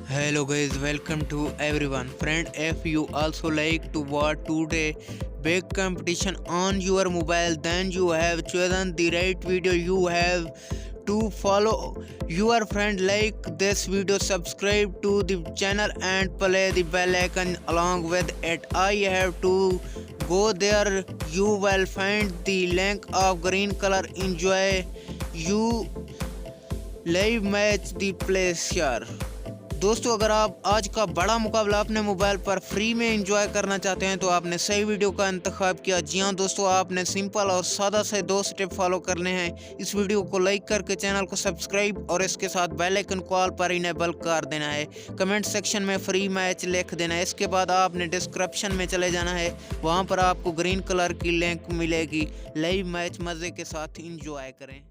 Hello guys, welcome to everyone. Friend, if you also like to watch today big competition on your mobile, then you have chosen the right video. You have to follow your friend, like this video, subscribe to the channel and play the bell icon along with it. I have to go there. You will find the link of green color. Enjoy you live match the place यार। दोस्तों, अगर आप आज का बड़ा मुकाबला अपने mobile पर फ्री में एंजॉय करना चाहते हैं तो आपने सही वीडियो का इंतखाब किया। जी हाँ दोस्तों, आपने सिंपल और सादा से 2 स्टेप फॉलो करने हैं। इस वीडियो को लाइक करके चैनल को सब्सक्राइब और इसके साथ बेल आइकन को ऑल पर इनेबल कर देना है। कमेंट सेक्शन में फ्री मैच लिख देना है। इसके बाद आपने डिस्क्रिप्शन में चले जाना है, वहाँ पर आपको ग्रीन कलर की लिंक मिलेगी। लाइव मैच मज़े के साथ इंजॉय करें।